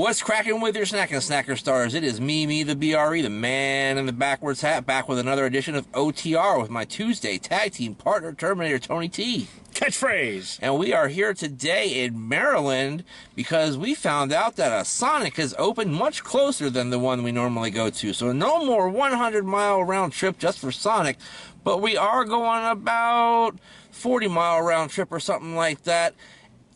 What's cracking with your snacking snacker stars? It is me, the BRE, the man in the backwards hat, back with another edition of OTR with my Tuesday tag team partner, Terminator Tony T. Catchphrase. And we are here today in Maryland because we found out that a Sonic has opened much closer than the one we normally go to. So no more 100-mile round trip just for Sonic, but we are going about 40-mile round trip or something like that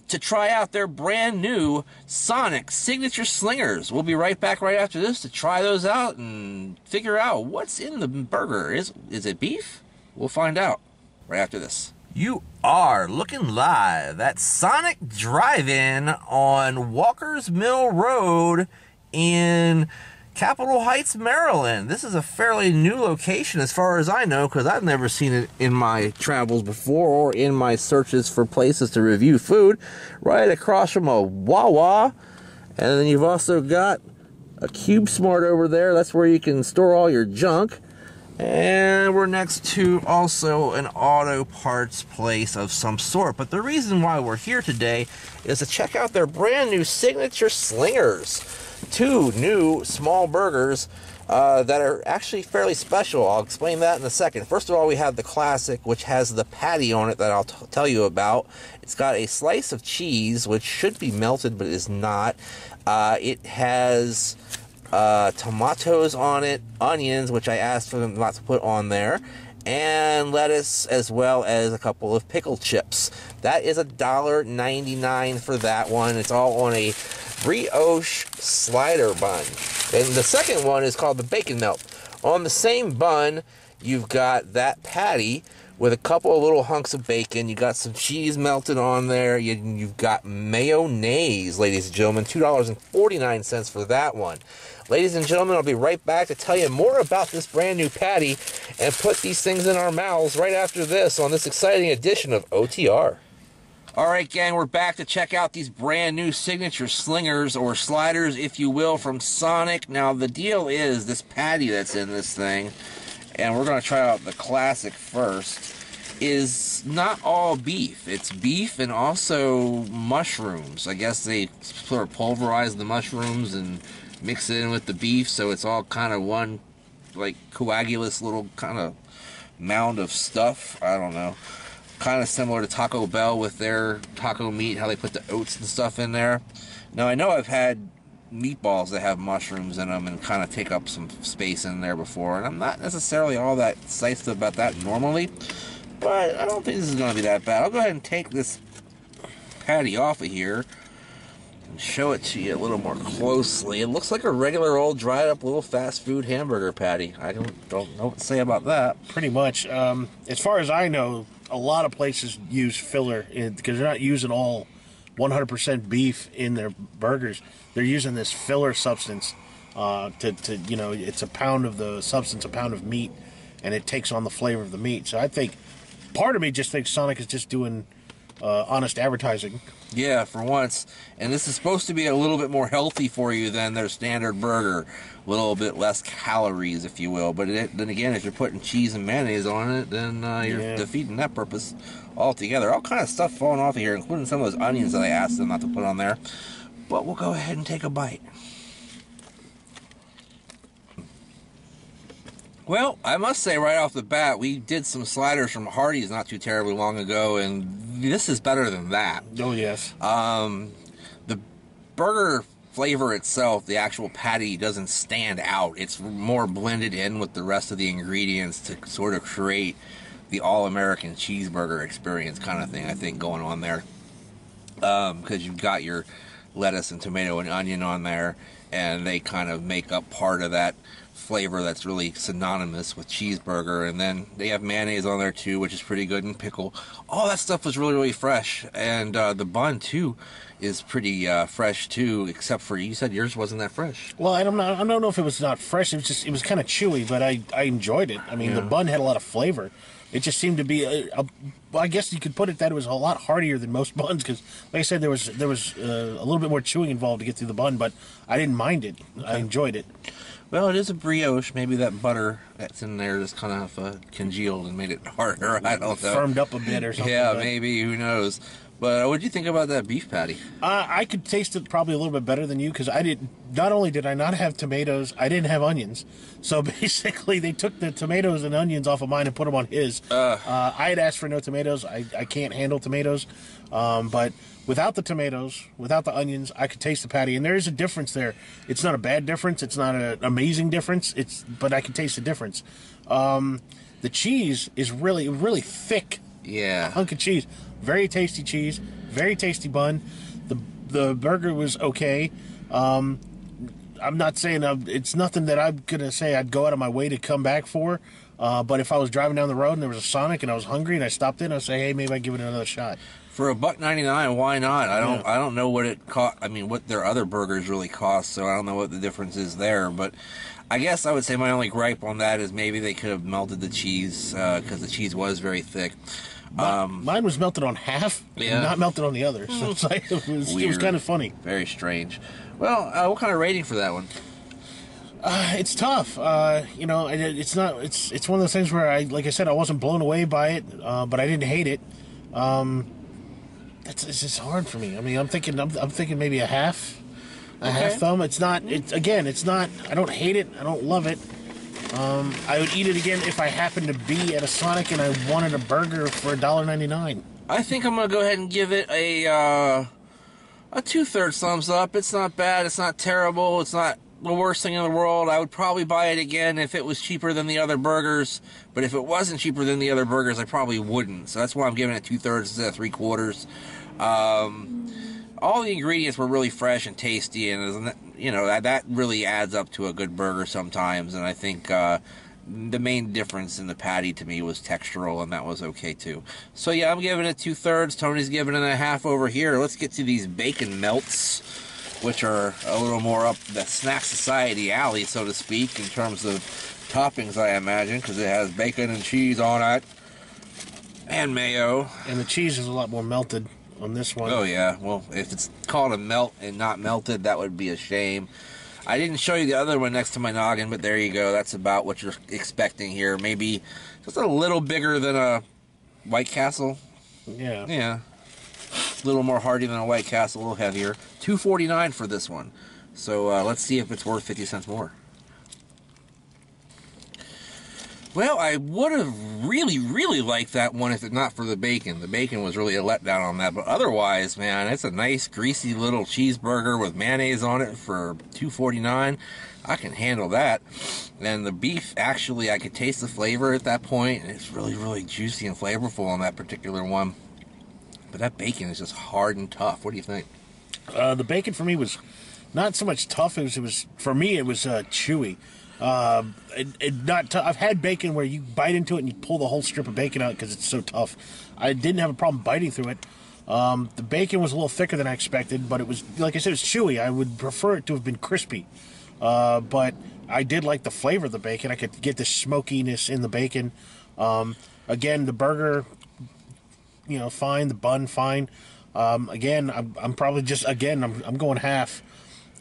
to try out their brand new Sonic Signature Slingers. We'll be right back right after this to try those out and figure out what's in the burger. Is it beef? We'll find out right after this. You are looking live at Sonic Drive-In on Walker's Mill Road in Capitol Heights, Maryland. This is a fairly new location as far as I know, because I've never seen it in my travels before or in my searches for places to review food. Right across from a Wawa. And then you've also got a Cube Smart over there. That's where you can store all your junk. And we're next to also an auto parts place of some sort. But the reason why we're here today is to check out their brand new Signature Slingers. Two new small burgers that are actually fairly special. I'll explain that in a second. First of all, we have the classic, which has the patty on it that I'll tell you about. It's got a slice of cheese, which should be melted, but is not. It has tomatoes on it, onions, which I asked for them not to put on there, and lettuce, as well as a couple of pickle chips. That is $1.99 for that one. It's all on a brioche slider bun. And the second one is called the bacon melt. On the same bun, you've got that patty with a couple of little hunks of bacon. You got some cheese melted on there. You've got mayonnaise, ladies and gentlemen. $2.49 for that one. Ladies and gentlemen, I'll be right back to tell you more about this brand new patty and put these things in our mouths right after this on this exciting edition of OTR. All right, gang, we're back to check out these brand new Signature Slingers, or sliders, if you will, from Sonic. Now, the deal is this patty that's in this thing, and we're going to try out the classic first, is not all beef. It's beef and also mushrooms. I guess they sort of pulverize the mushrooms and mix it in with the beef, so it's all kind of one, like, coagulous little kind of mound of stuff. I don't know. Kind of similar to Taco Bell with their taco meat, how they put the oats and stuff in there. Now, I know I've had meatballs that have mushrooms in them and kind of take up some space in there before, and I'm not necessarily all that psyched about that normally, but I don't think this is going to be that bad. I'll go ahead and take this patty off of here and show it to you a little more closely. It looks like a regular old dried up little fast food hamburger patty. I don't know what to say about that. Pretty much. As far as I know, a lot of places use filler because they're not using all 100% beef in their burgers. They're using this filler substance to you know, it's a pound of the substance, a pound of meat, and it takes on the flavor of the meat. So I think part of me just thinks Sonic is just doing honest advertising. Yeah, for once. And this is supposed to be a little bit more healthy for you than their standard burger. A little bit less calories, if you will. But then again, if you're putting cheese and mayonnaise on it, then you're defeating that purpose altogether. All kind of stuff falling off of here, including some of those onions that I asked them not to put on there. But we'll go ahead and take a bite. Well, I must say right off the bat, we did some sliders from Hardee's not too terribly long ago, and this is better than that. Oh, yes. The burger flavor itself, the actual patty, doesn't stand out. It's more blended in with the rest of the ingredients to sort of create the all-American cheeseburger experience kind of thing, I think, going on there. Because you've got your lettuce and tomato and onion on there, and they kind of make up part of that flavor that's really synonymous with cheeseburger. And then they have mayonnaise on there too, which is pretty good, and pickle. All that stuff was really fresh, and the bun too is pretty fresh too, except for, you said yours wasn't that fresh. Well, I don't know if it was not fresh. It was kind of chewy, but I enjoyed it. I mean, the bun had a lot of flavor. It just seemed to be well, I guess you could put it that it was a lot heartier than most buns, because like I said, there was a little bit more chewing involved to get through the bun, but I didn't mind it. Okay. I enjoyed it. Well, it is a brioche. Maybe that butter that's in there just kind of congealed and made it harder. I don't know. Firmed up a bit or something. Yeah, but, maybe. Who knows? But what do you think about that beef patty? I could taste it probably a little bit better than you because I did. Not only did I not have tomatoes, I didn't have onions. So basically, they took the tomatoes and onions off of mine and put them on his. I had asked for no tomatoes. I can't handle tomatoes, but without the tomatoes, without the onions, I could taste the patty, and there is a difference there. It's not a bad difference. It's not an amazing difference. But I can taste the difference. The cheese is really, really thick. Yeah, hunk of cheese. Very tasty cheese, very tasty bun. The burger was okay. I'm not saying it's nothing that I'm gonna say I'd go out of my way to come back for. But if I was driving down the road and there was a Sonic and I was hungry and I stopped in, I'd say, hey, maybe I'd give it another shot. For $1.99, why not? I don't know what it cost. I mean, what their other burgers really cost, so I don't know what the difference is there. But I guess I would say my only gripe on that is maybe they could have melted the cheese because the cheese was very thick. Mine was melted on half, and not melted on the other. So it's like, it was kind of funny. Very strange. Well, what kind of rating for that one? It's tough. It's not. It's one of those things where like I said, I wasn't blown away by it, but I didn't hate it. It's just hard for me. I mean, I'm thinking maybe a half thumb. It's not. It's not. I don't hate it. I don't love it. I would eat it again if I happened to be at a Sonic and I wanted a burger for $1.99. I think I'm gonna go ahead and give it a 2/3 thumbs up. It's not bad. It's not terrible. It's not the worst thing in the world. I would probably buy it again if it was cheaper than the other burgers. But if it wasn't cheaper than the other burgers, I probably wouldn't. So that's why I'm giving it 2/3 instead of 3/4. All the ingredients were really fresh and tasty, and that really adds up to a good burger sometimes. And I think the main difference in the patty to me was textural, and that was okay too. So yeah, I'm giving it 2/3. Tony's giving it a half over here. Let's get to these bacon melts, which are a little more up the snack society alley, so to speak, in terms of toppings, I imagine, because it has bacon and cheese on it, and mayo. And the cheese is a lot more melted on this one. Oh yeah, well, if it's called a melt and not melted, that would be a shame. I didn't show you the other one next to my noggin, but there you go. That's about what you're expecting here. Maybe just a little bigger than a White Castle. Yeah. Yeah. A little more hearty than a White Castle, a little heavier. $2.49 for this one. So let's see if it's worth 50 cents more. Well, I would have really, really liked that one if it's not for the bacon. The bacon was really a letdown on that. But otherwise, man, it's a nice, greasy little cheeseburger with mayonnaise on it for $2.49. I can handle that. And the beef, actually, I could taste the flavor at that point. And it's really, really juicy and flavorful on that particular one. But that bacon is just hard and tough. What do you think? The bacon for me was not so much tough. It was for me, it was chewy. I've had bacon where you bite into it and you pull the whole strip of bacon out because it's so tough. I didn't have a problem biting through it. The bacon was a little thicker than I expected, but it was, like I said, it was chewy. I would prefer it to have been crispy. But I did like the flavor of the bacon. I could get the smokiness in the bacon. Again, the burger, fine. The bun, fine. Again, I'm probably I'm going half.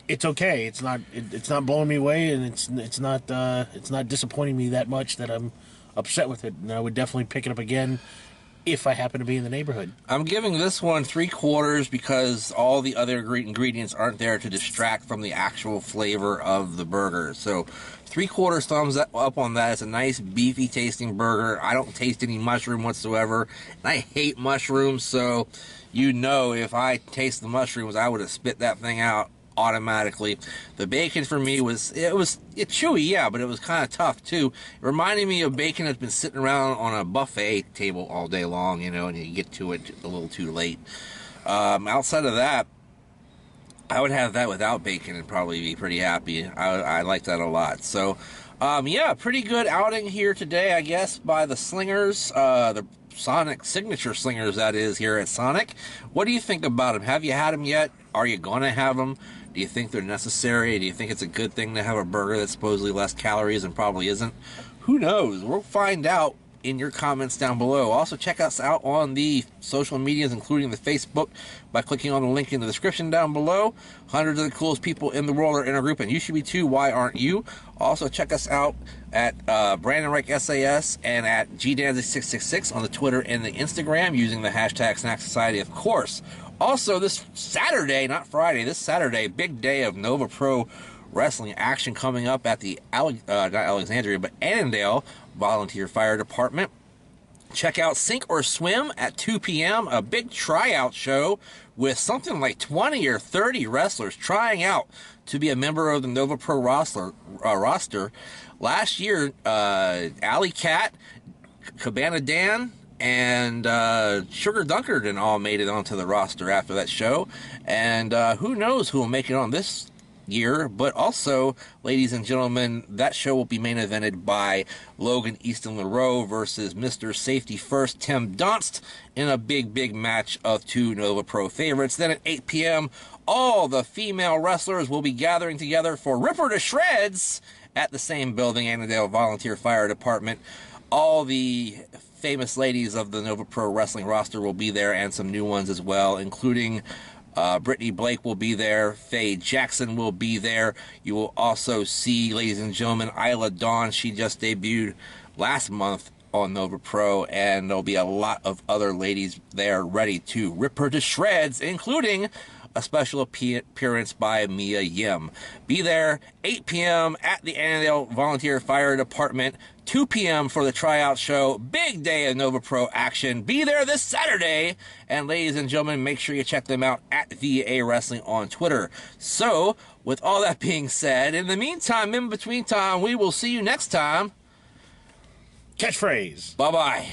It's okay. It's not blowing me away, and it's not disappointing me that much that I'm upset with it. And I would definitely pick it up again if I happen to be in the neighborhood. I'm giving this one 3/4 because all the other ingredients aren't there to distract from the actual flavor of the burger. So 3/4 thumbs up on that. It's a nice beefy tasting burger. I don't taste any mushroom whatsoever, and I hate mushrooms. So if I taste the mushrooms, I would have spit that thing out automatically. The bacon for me was chewy, yeah, but it was kind of tough too. It reminded me of bacon that's been sitting around on a buffet table all day long, and you get to it a little too late. Outside of that, I would have that without bacon and probably be pretty happy. I like that a lot. So, yeah, pretty good outing here today, I guess, by the Slingers, the Sonic signature Slingers, that is, here at Sonic. What do you think about them? Have you had them yet? Are you going to have them? Do you think they're necessary? Do you think it's a good thing to have a burger that's supposedly less calories and probably isn't? Who knows? We'll find out in your comments down below. Also, check us out on the social medias, including the Facebook, by clicking on the link in the description down below. Hundreds of the coolest people in the world are in our group, and you should be too. Why aren't you? Also, check us out at Brandon Reich SAS and at GDanzy666 on the Twitter and the Instagram using the hashtag Snack Society, of course. Also, this Saturday, not Friday, this Saturday, big day of Nova Pro Wrestling action coming up at the, not Alexandria, but Annandale Volunteer Fire Department. Check out Sink or Swim at 2 p.m., a big tryout show with something like 20 or 30 wrestlers trying out to be a member of the Nova Pro roster. Last year, Alley Cat, Cabana Dan, and Sugar Dunkerton all made it onto the roster after that show. And who knows who will make it on this year, but also, ladies and gentlemen, that show will be main evented by Logan Easton LaRoe versus Mr. Safety First Tim Dunst in a big match of two Nova Pro favorites. Then at 8 p.m., all the female wrestlers will be gathering together for Ripper to Shreds at the same building, Annandale Volunteer Fire Department. All the famous ladies of the Nova Pro Wrestling roster will be there, and some new ones as well, including Brittany Blake will be there. Faye Jackson will be there. You will also see, ladies and gentlemen, Isla Dawn. She just debuted last month on Nova Pro, and there'll be a lot of other ladies there ready to rip her to shreds, including a special appearance by Mia Yim. Be there 8 p.m. at the Annandale Volunteer Fire Department, 2 p.m. for the tryout show. Big day of Nova Pro action. Be there this Saturday. And ladies and gentlemen, make sure you check them out at VA Wrestling on Twitter. So, with all that being said, in the meantime, in between time, we will see you next time. Catchphrase. Bye-bye.